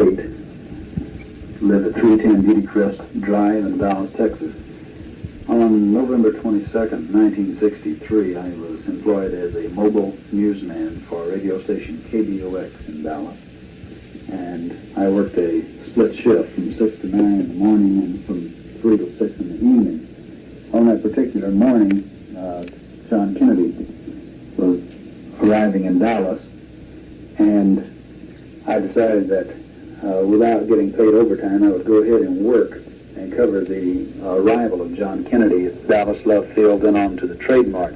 Pate, lived at 310 Beauty Crest Drive in Dallas, Texas. On November 22nd, 1963, I was employed as a mobile newsman for radio station KBOX in Dallas. And I worked a split shift from 6 to 9 in the morning and from 3 to 6 in the evening. On that particular morning, John Kennedy was arriving in Dallas, and I decided that without getting paid overtime, I would go ahead and work and cover the arrival of John Kennedy at Dallas Love Field and on to the Trade Mart,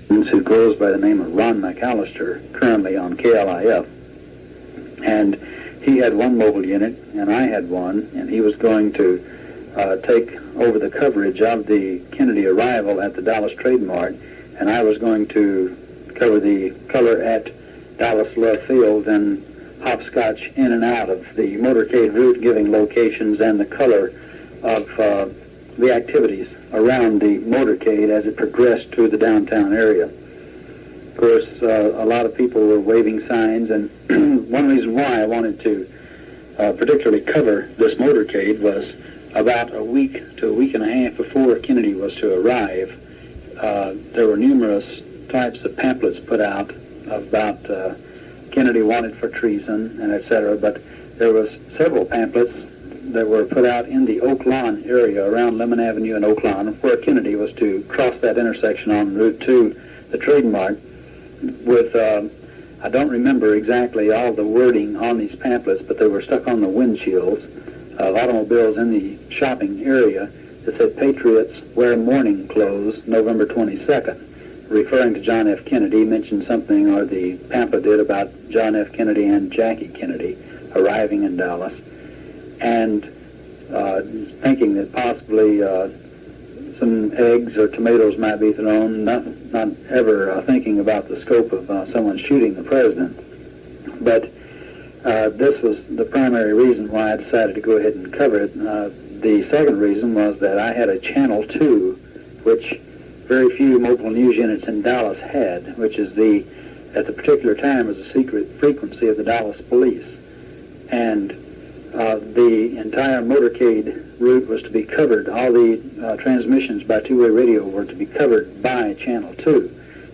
who goes by the name of Ron McAllister, currently on KLIF. And he had one mobile unit, and I had one, and he was going to take over the coverage of the Kennedy arrival at the Dallas Trade Mart, and I was going to cover the color at Dallas Love Field and hopscotch in and out of the motorcade route, giving locations and the color of the activities around the motorcade as it progressed through the downtown area. Of course, a lot of people were waving signs, and one reason why I wanted to particularly cover this motorcade was about a week to a week and a half before Kennedy was to arrive. There were numerous types of pamphlets put out about Kennedy wanted for treason and etc., but there was several pamphlets that were put out in the Oak Lawn area around Lemon Avenue and Oak Lawn, where Kennedy was to cross that intersection en route to the Trade Mart with, I don't remember exactly all the wording on these pamphlets, but they were stuck on the windshields of automobiles in the shopping area that said, "Patriots wear mourning clothes, November 22nd." Referring to John F. Kennedy, mentioned something, or the pamphlet did, about John F. Kennedy and Jackie Kennedy arriving in Dallas, and thinking that possibly some eggs or tomatoes might be thrown, not ever thinking about the scope of someone shooting the president. But this was the primary reason why I decided to go ahead and cover it. The second reason was that I had a Channel 2, which very few mobile news units in Dallas had, which is at the particular time, was a secret frequency of the Dallas police. And the entire motorcade route was to be covered. All the transmissions by two-way radio were to be covered by Channel 2.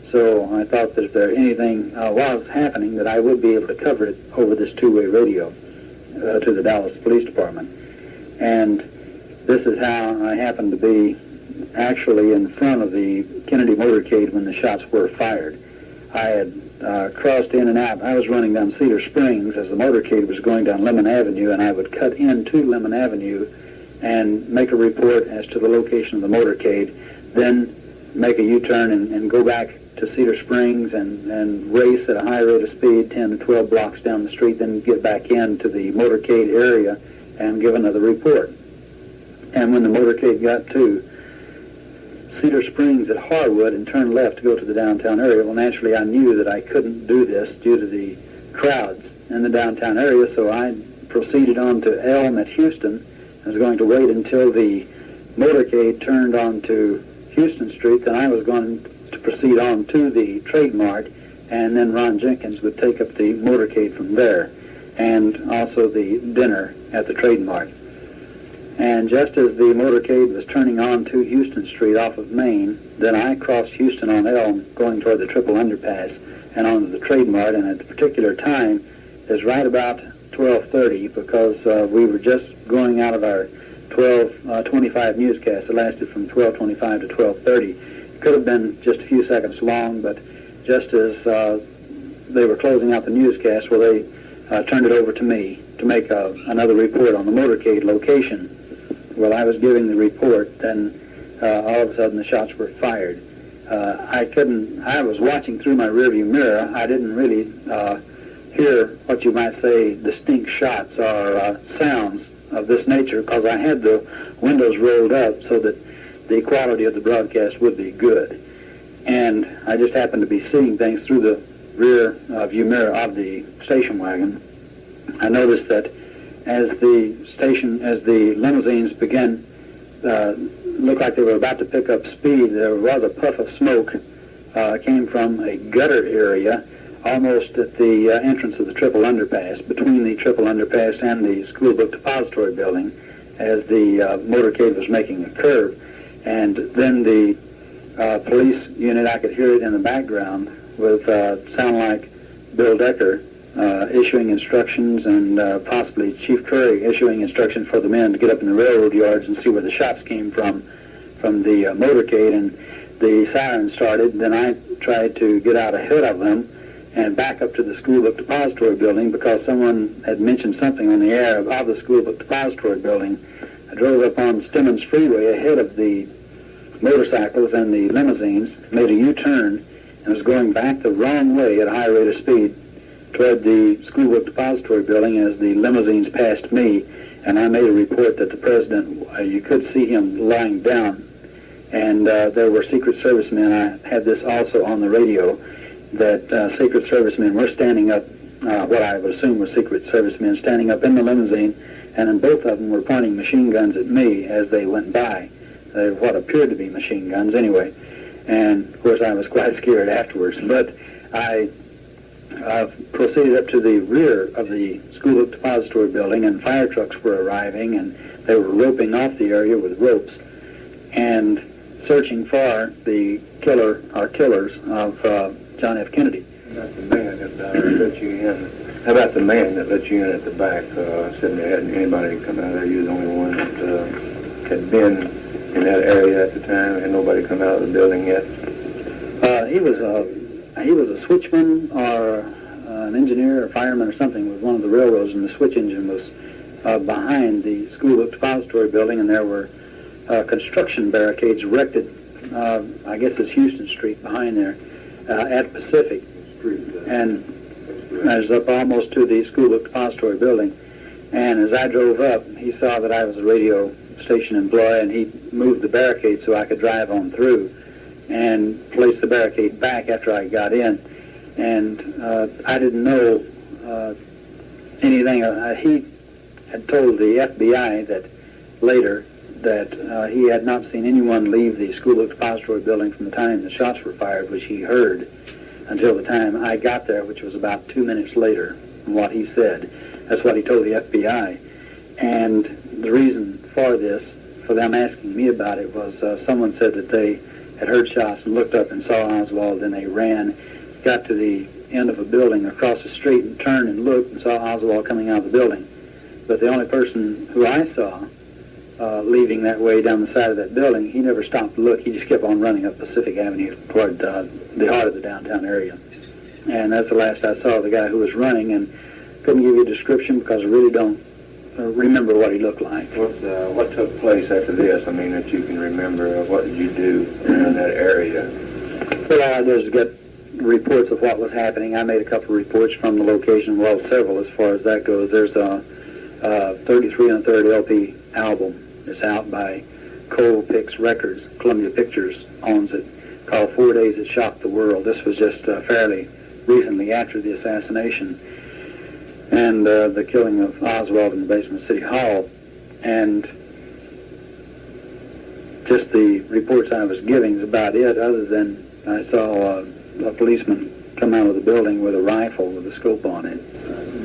So I thought that if there anything was happening, that I would be able to cover it over this two-way radio to the Dallas Police Department. And this is how I happened to be actually in front of the Kennedy motorcade when the shots were fired. I had crossed in and out. I was running down Cedar Springs as the motorcade was going down Lemon Avenue, and I would cut into Lemon Avenue and make a report as to the location of the motorcade, then make a U-turn and go back to Cedar Springs and race at a high rate of speed 10 to 12 blocks down the street, then get back into the motorcade area and give another report. And when the motorcade got to Cedar Springs at Harwood and turned left to go to the downtown area, well, naturally I knew that I couldn't do this due to the crowds in the downtown area, so I proceeded on to Elm at Houston. I was going to wait until the motorcade turned onto Houston Street, then I was going to proceed on to the Trade Mart, and then Ron Jenkins would take up the motorcade from there, and also the dinner at the Trade Mart. And just as the motorcade was turning on to Houston Street off of Main, then I crossed Houston on Elm, going toward the Triple Underpass and onto the Trade Mart. And at the particular time, it was right about 12:30, because we were just going out of our 12:25 newscast. It lasted from 12:25 to 12:30. It could have been just a few seconds long, but just as they were closing out the newscast, well, they turned it over to me to make another report on the motorcade location. While I was giving the report, then all of a sudden the shots were fired. I was watching through my rearview mirror. I didn't really hear what you might say distinct shots or sounds of this nature, because I had the windows rolled up so that the quality of the broadcast would be good. And I just happened to be seeing things through the rear view mirror of the station wagon. I noticed that as the limousines began, looked like they were about to pick up speed, there was a puff of smoke came from a gutter area almost at the entrance of the triple underpass, between the triple underpass and the school book depository building, as the motorcade was making a curve. And then the police unit, I could hear it in the background, with sound like Bill Decker issuing instructions, and possibly Chief Curry issuing instructions for the men to get up in the railroad yards and see where the shots came from the motorcade. And the siren started. Then I tried to get out ahead of them and back up to the school book depository building, because someone had mentioned something on the air of the school book depository building. I drove up on Stemmons Freeway ahead of the motorcycles and the limousines, made a U-turn, and was going back the wrong way at a high rate of speed toward the school book depository building as the limousines passed me. And I made a report that the president, you could see him lying down, and there were Secret Service men. I had this also on the radio, that Secret Service men were standing up, what I would assume were Secret Service men, standing up in the limousine, and then both of them were pointing machine guns at me as they went by. They were what appeared to be machine guns anyway. And, of course, I was quite scared afterwards. But I proceeded up to the rear of the school book depository building, and fire trucks were arriving, and they were roping off the area with ropes and searching for the killers of John F. Kennedy. About the man that let you in? How about the man that let you in at the back? Said there hadn't anybody come out there. You were the only one that had been in that area at the time, and nobody come out of the building yet. He was a switchman or an engineer or fireman or something with one of the railroads, and the switch engine was behind the school book depository building, and there were construction barricades erected. I guess it's Houston Street behind there at Pacific, and I was up almost to the school book depository building. And as I drove up, he saw that I was a radio station employee, and he moved the barricade so I could drive on through and place the barricade back after I got in. And I didn't know anything. He had told the FBI that later that he had not seen anyone leave the school book depository building from the time the shots were fired, which he heard, until the time I got there, which was about 2 minutes later, from what he said. That's what he told the FBI. And the reason for this, for them asking me about it, was someone said that they had heard shots and looked up and saw Oswald, and they ran, got to the end of a building across the street and turned and looked and saw Oswald coming out of the building. But the only person who I saw leaving that way down the side of that building, he never stopped to look. He just kept on running up Pacific Avenue toward the heart of the downtown area. And that's the last I saw of the guy who was running, and couldn't give you a description because I really don't remember what he looked like. What took place after this? I mean, that you can remember. What did you do in that area? Well, I just got reports of what was happening. I made a couple of reports from the location, well, several as far as that goes. There's a 33 1/3 LP album that's out by Cole Pix Records. Columbia Pictures owns it, called 4 Days That Shocked the World. This was just fairly recently after the assassination and the killing of Oswald in the basement of City Hall. And just the reports I was giving is about it, other than I saw a policeman come out of the building with a rifle with a scope on it.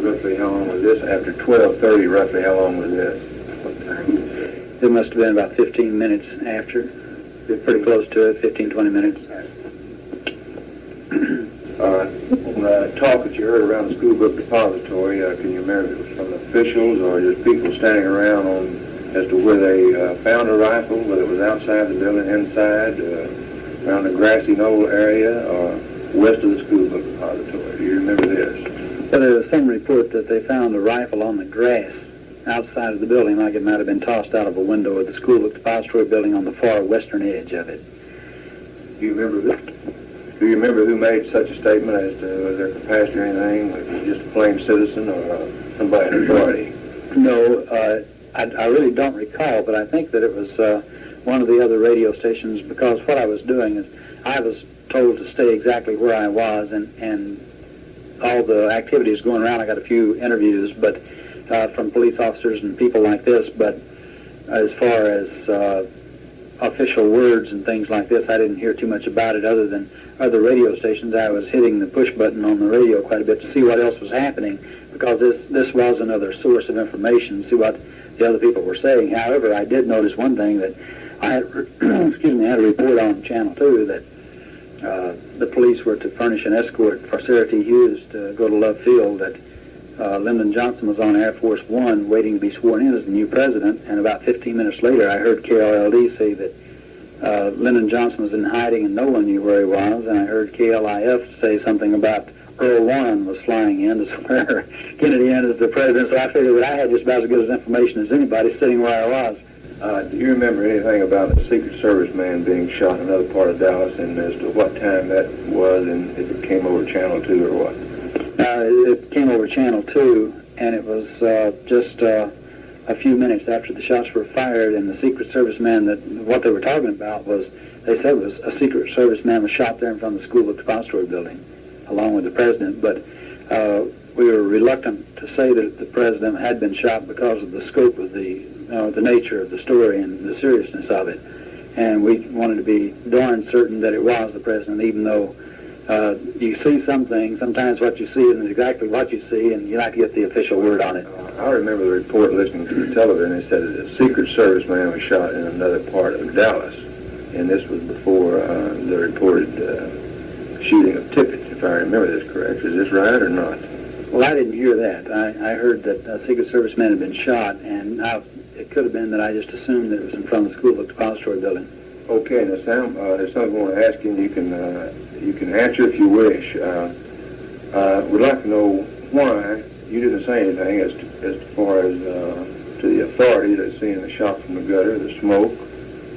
Roughly how long was this? After 12:30, roughly how long was this? What time? It must have been about 15 minutes after. Pretty close to it, 15, 20 minutes. Talk that you heard around the school book depository, can you remember if it was from officials or just people standing around as to where they found a rifle, whether it was outside the building, inside, around the grassy knoll area, or west of the school book depository? Do you remember this? Well, there was some report that they found a rifle on the grass outside of the building, like it might have been tossed out of a window of the school book depository building on the far western edge of it. Do you remember this? Do you remember who made such a statement as to was there capacity or anything? Was it just a plain citizen or somebody in authority? No, I really don't recall, but I think that it was one of the other radio stations, because what I was doing is I was told to stay exactly where I was, and all the activities going around. I got a few interviews, but from police officers and people like this. But as far as official words and things like this. I didn't hear too much about it other than other radio stations. I was hitting the push button on the radio quite a bit to see what else was happening, because this was another source of information, see what the other people were saying. However, I did notice one thing, that I had, I had a report on Channel 2 that the police were to furnish an escort for Sarah T. Hughes to go to Love Field, that Lyndon Johnson was on Air Force One waiting to be sworn in as the new president, and about 15 minutes later I heard KLLD say that Lyndon Johnson was in hiding and no one knew where he was, and I heard KLIF say something about Earl Warren was flying in to swear Kennedy in as the president, so I figured that I had just about as good as information as anybody sitting where I was. Do you remember anything about a Secret Service man being shot in another part of Dallas, and as to what time that was, and if it came over Channel 2 or what? It came over Channel 2, and it was just a few minutes after the shots were fired, and the Secret Service man, that what they were talking about was, they said was a Secret Service man was shot there in front of the School Book Depository building, along with the president, but we were reluctant to say that the president had been shot because of the scope of the nature of the story and the seriousness of it. And we wanted to be darn certain that it was the president, even though you see something, sometimes what you see isn't exactly what you see, and you like to get the official word on it. I remember the report listening to the television. It said that a Secret Service man was shot in another part of Dallas, and this was before the reported shooting of Tippit, if I remember this correct. Is this right or not? Well, I didn't hear that. I heard that a Secret Service man had been shot, and it could have been that I just assumed that it was in front of the School Book Depository building. Okay, now Sam, there's something I want to ask you, and you can answer if you wish. We'd like to know why you didn't say anything as far as to the authority that's seeing the shot from the gutter, the smoke,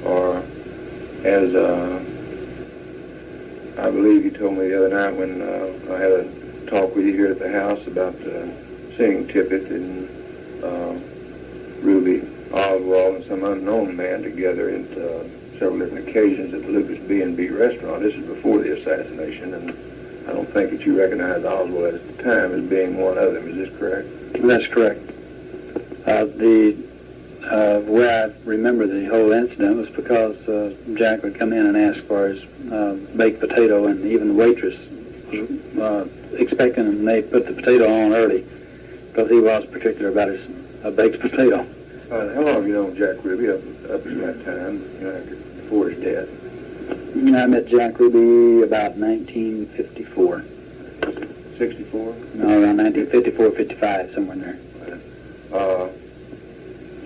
or as I believe you told me the other night when I had a talk with you here at the house about seeing Tippit and Ruby Oswald and some unknown man together at several different occasions at the Lucas B&B restaurant. This is before the assassination, and I don't think that you recognized Oswald at the time as being one of them. Is this correct? That's correct. The way I remember the whole incident was because Jack would come in and ask for his baked potato, and even the waitress was expecting him, and they put the potato on early because he was particular about his baked potato. How long have you known Jack Ruby up to that time, before his death? I met Jack Ruby about 1954. 64? No, around 1954, 55, somewhere in there.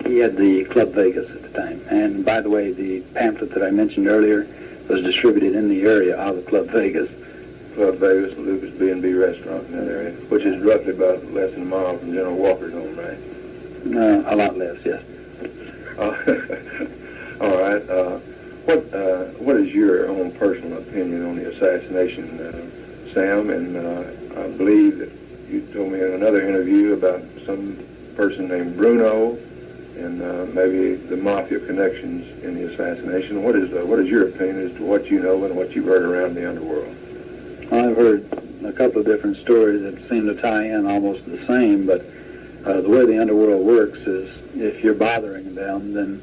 He had the Club Vegas at the time. And by the way, the pamphlet that I mentioned earlier was distributed in the area of the Club Vegas. Club Vegas, the Lucas B&B restaurant in that area, which is roughly about less than a mile from General Walker's home, right? A lot less, yes. All right. What is your own personal opinion on the assassination, Sam? And I believe that you told me in another interview about some person named Bruno and maybe the mafia connections in the assassination. What is your opinion as to what you know and what you've heard around the underworld? I've heard a couple of different stories that seem to tie in almost the same, but the way the underworld works is if you're bothering them, then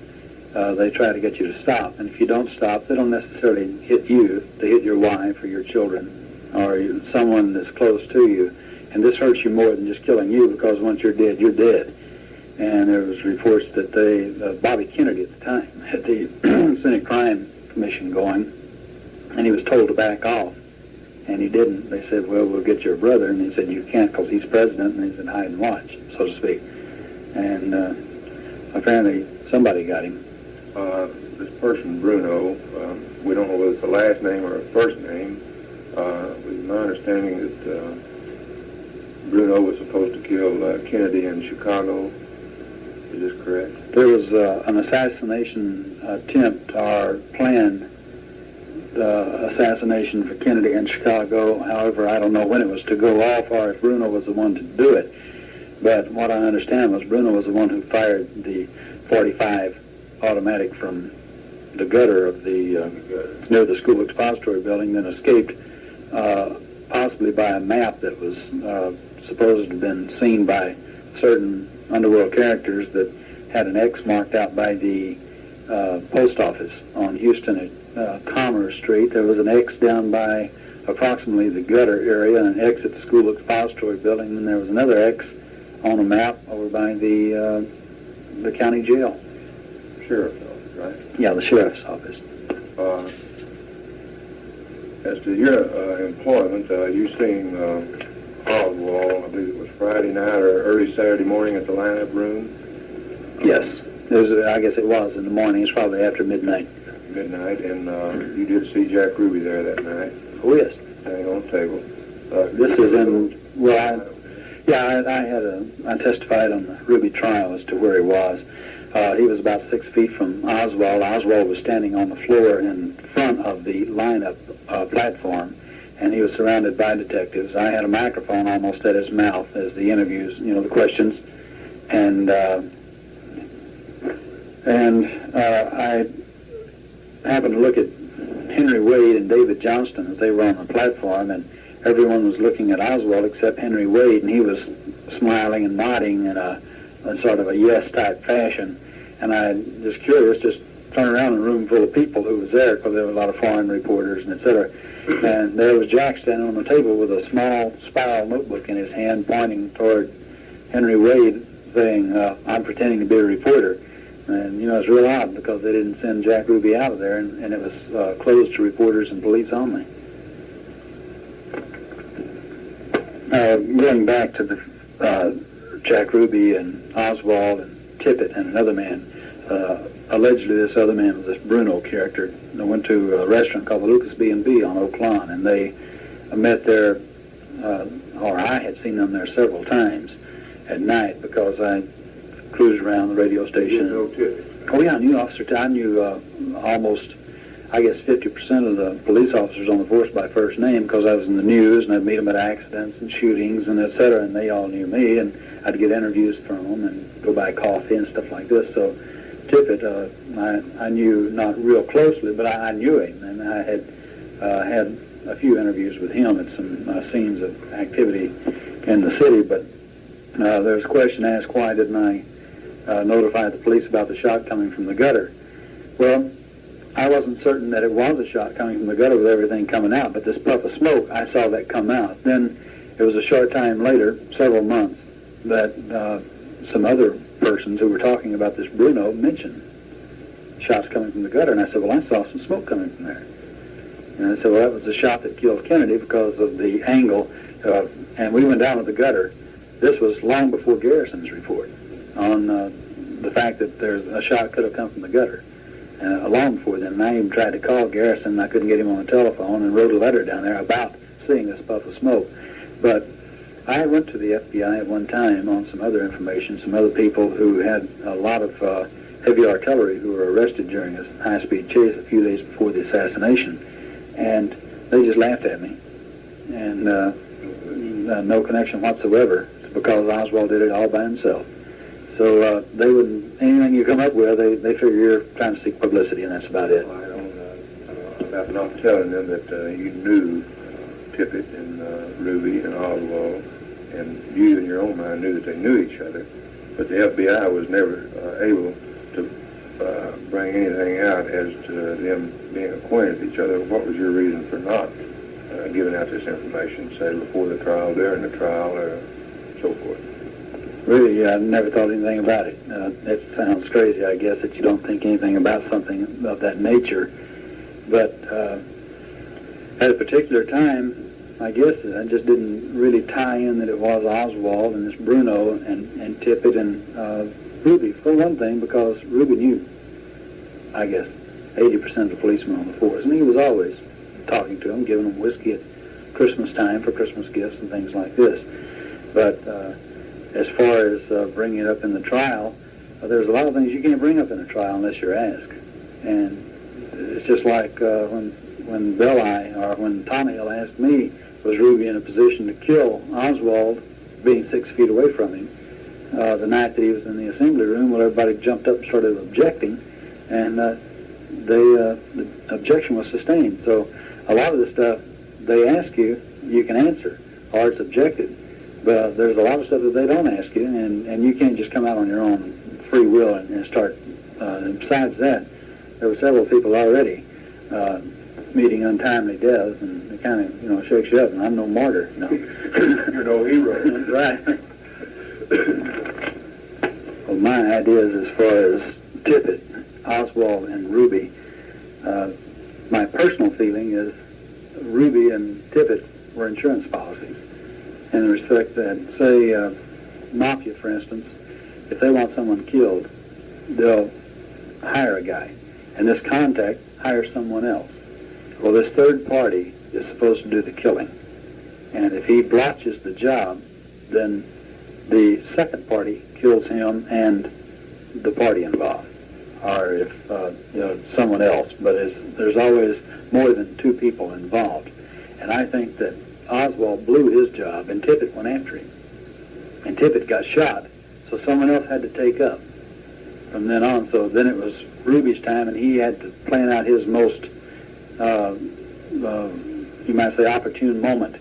they try to get you to stop. And if you don't stop, they don't necessarily hit you. They hit your wife or your children or someone that's close to you. And this hurts you more than just killing you, because once you're dead, you're dead. And there was reports that Bobby Kennedy at the time had the Senate Crime Commission going, and he was told to back off. And he didn't. They said, well, we'll get your brother. And he said, you can't because he's president. And he said, hide and watch, so to speak. And apparently somebody got him. This person, Bruno, we don't know whether it's a last name or a first name. It was my understanding that Bruno was supposed to kill Kennedy in Chicago. Is this correct? There was an assassination attempt or planned assassination for Kennedy in Chicago. However, I don't know when it was to go off or if Bruno was the one to do it. But what I understand was Bruno was the one who fired the .45 automatic from the gutter of the near the School Expository building, then escaped possibly by a map that was supposed to have been seen by certain underworld characters that had an X marked out by the post office on Houston at Commerce Street. There was an X down by approximately the gutter area, and an X at the school expository building, and there was another X on a map over by the county jail. Sheriff's office, right? Yeah, the sheriff's office. As to your employment, you seen Oswald, I believe it was Friday night or early Saturday morning at the lineup room? Yes. I guess it was in the morning. It's probably after midnight. Midnight, and you did see Jack Ruby there that night? Oh, yes. Standing on the table. This is in, well, I testified on the Ruby trial as to where he was. He was about 6 feet from Oswald. Oswald was standing on the floor in front of the lineup platform, and he was surrounded by detectives. I had a microphone almost at his mouth as the interviews, the questions, and I happened to look at Henry Wade and David Johnston as they were on the platform, and everyone was looking at Oswald except Henry Wade, and he was smiling and nodding in a sort of a yes-type fashion. And I was curious, just turned around in a room full of people who was there, because there were a lot of foreign reporters and et cetera. And there was Jack standing on the table with a small spiral notebook in his hand, pointing toward Henry Wade, saying, "I'm pretending to be a reporter." And, it's real odd, because they didn't send Jack Ruby out of there, and it was closed to reporters and police only. Going back to the Jack Ruby and Oswald and Tippett and another man, allegedly this other man was this Bruno character. They went to a restaurant called the Lucas B&B on Oak Lawn, and they met there, or I had seen them there several times at night, because I cruised around the radio station. Oh yeah, I knew I knew almost, I guess, 50% of the police officers on the force by first name, because I was in the news, and I'd meet them at accidents and shootings and et cetera, and they all knew me, and I'd get interviews from them and go buy coffee and stuff like this. So Tippett, I knew not real closely, but I knew him, and I had had a few interviews with him at some scenes of activity in the city. But there was a question asked, why didn't I notify the police about the shot coming from the gutter? Well, I wasn't certain that it was a shot coming from the gutter with everything coming out, but this puff of smoke, I saw that come out. Then it was a short time later, several months, that some other persons who were talking about this Bruno mentioned shots coming from the gutter, and I said, well, I saw some smoke coming from there. And I said, well, that was the shot that killed Kennedy because of the angle, and we went down to the gutter. This was long before Garrison's report on the fact that there's a shot could have come from the gutter. Long before then, and I even tried to call Garrison, I couldn't get him on the telephone, and wrote a letter down there about seeing this puff of smoke. But I went to the FBI at one time on some other information, some other people who had a lot of heavy artillery who were arrested during a high-speed chase a few days before the assassination, and they just laughed at me, and no connection whatsoever, because Oswald did it all by himself. So they wouldn't, anything you come up with, they figure you're trying to seek publicity, and that's about it. Well, I don't, about not telling them that you knew Tippett and Ruby and Oswald, and you in your own mind knew that they knew each other, but the FBI was never able to bring anything out as to them being acquainted with each other. What was your reason for not giving out this information, say, before the trial, during the trial, or so forth? Really, I never thought anything about it. It sounds crazy, I guess, that you don't think anything about something of that nature. But at a particular time, I guess I just didn't really tie in that it was Oswald and this Bruno and Tippett and Ruby, for one thing, because Ruby knew, I guess, 80% of the policemen on the force. And he was always talking to them, giving them whiskey at Christmas time for Christmas gifts and things like this. But as far as bringing it up in the trial, there's a lot of things you can't bring up in a trial unless you're asked. And it's just like when Belli, or when Tannehill asked me, was Ruby in a position to kill Oswald, being 6 feet away from him, the night that he was in the assembly room? Well, everybody jumped up and started objecting, and the objection was sustained. So a lot of the stuff they ask you, you can answer, or it's objected. But there's a lot of stuff that they don't ask you, and you can't just come out on your own free will and start. And besides that, there were several people already meeting untimely deaths, and it kind of, shakes you up, and I'm no martyr, no. You're no hero. Right. Well, my ideas as far as Tippit, Oswald, and Ruby, my personal feeling is Ruby and Tippit were insurance policies. In the respect that, say, Mafia, for instance, if they want someone killed, they'll hire a guy, and this contact hires someone else. Well, this third party is supposed to do the killing, and if he blotches the job, then the second party kills him and the party involved, or if someone else. But there's always more than two people involved, and I think that Oswald blew his job, and Tippit went after him, and Tippit got shot, so someone else had to take up from then on. So then it was Ruby's time, and he had to plan out his most, you might say, opportune moment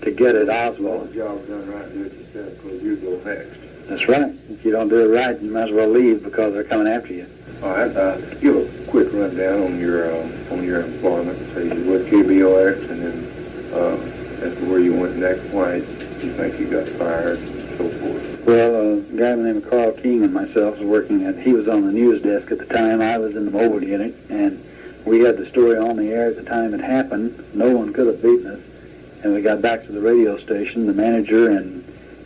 to get at Oswald. The job's done right, do it yourself, because you go next. That's right. If you don't do it right, you might as well leave because they're coming after you. All right, give a quick rundown on your employment. Say you were with KBOX, and then as to where you went next, why you think you got fired, and so forth. Well, a guy by the name of Carl King and myself was working he was on the news desk at the time. I was in the mobile unit, and we had the story on the air at the time it happened. No one could have beaten us. And we got back to the radio station. The manager and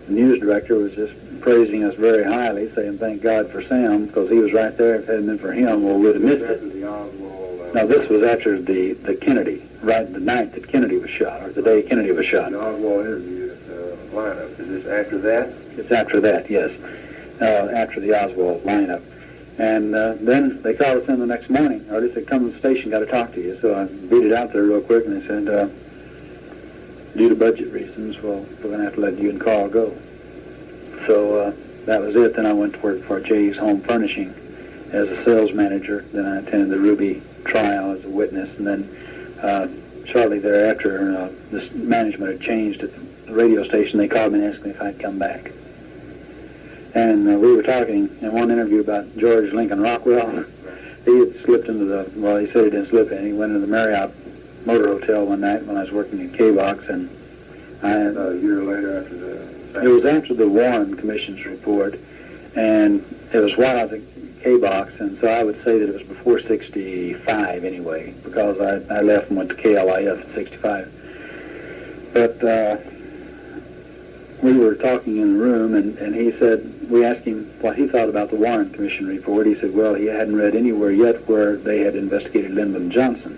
the news director was just praising us very highly, saying thank God for Sam, because he was right there. If it hadn't been for him, well, we'd have missed it. Now, this was after the Kennedy, right the night that Kennedy was shot, or the day Kennedy was shot. The Oswald interview lineup. Is this after that? It's after that, yes. After the Oswald lineup. And then they called us in the next morning, or they said, come to the station, got to talk to you. So I beat it out there real quick, and they said, due to budget reasons, well, we're going to have to let you and Carl go. So that was it. Then I went to work for Jay's Home Furnishing as a sales manager. Then I attended the Ruby trial as a witness. And then shortly thereafter, this management had changed at the radio station. They called me and asked me if I'd come back. And we were talking in one interview about George Lincoln Rockwell. He had slipped into he said he didn't slip in. He went into the Marriott Motor Hotel one night when I was working in K-Box, and a year later after it was after the Warren Commission's report, and it was while I was at K-Box, and so I would say that it was before 65 anyway, because I left and went to KLIF in 65. But we were talking in the room, and he said, we asked him what he thought about the Warren Commission report. He said, well, he hadn't read anywhere yet where they had investigated Lyndon Johnson.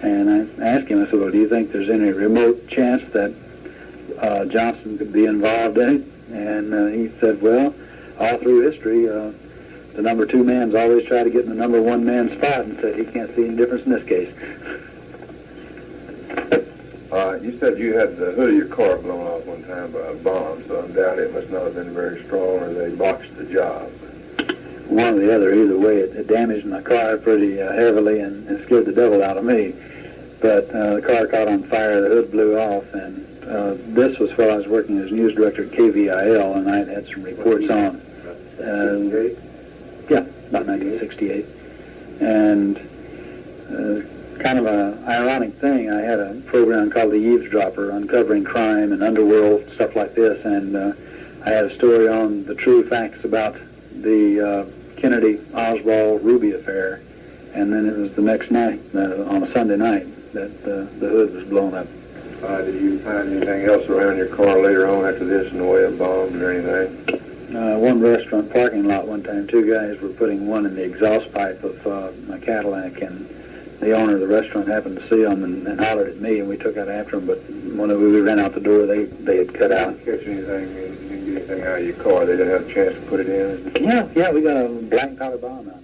And I asked him, I said, well, do you think there's any remote chance that Johnson could be involved in it? And he said, well, all through history, the number two man's always tried to get in the number one man's spot, and said he can't see any difference in this case. You said you had the hood of your car blown off one time by a bomb, so undoubtedly it must not have been very strong, or they botched the job. One or the other. Either way, it damaged my car pretty heavily and scared the devil out of me. But the car caught on fire, the hood blew off, and this was while I was working as news director at KVIL, and I had some reports on. Yeah, about 1968. And kind of an ironic thing, I had a program called The Eavesdropper, uncovering crime and underworld, stuff like this, and I had a story on the true facts about the Kennedy-Oswald-Ruby affair, and then it was the next night, on a Sunday night, that the hood was blown up. Did you find anything else around your car later on after this in the way of bombs or anything? One restaurant parking lot one time, two guys were putting one in the exhaust pipe of my Cadillac, and the owner of the restaurant happened to see them and hollered at me, and we took out after them, but when we ran out the door, they had cut out. Catch anything, you didn't get anything out of your car? They didn't have a chance to put it in? Yeah, we got a blank powder bomb out.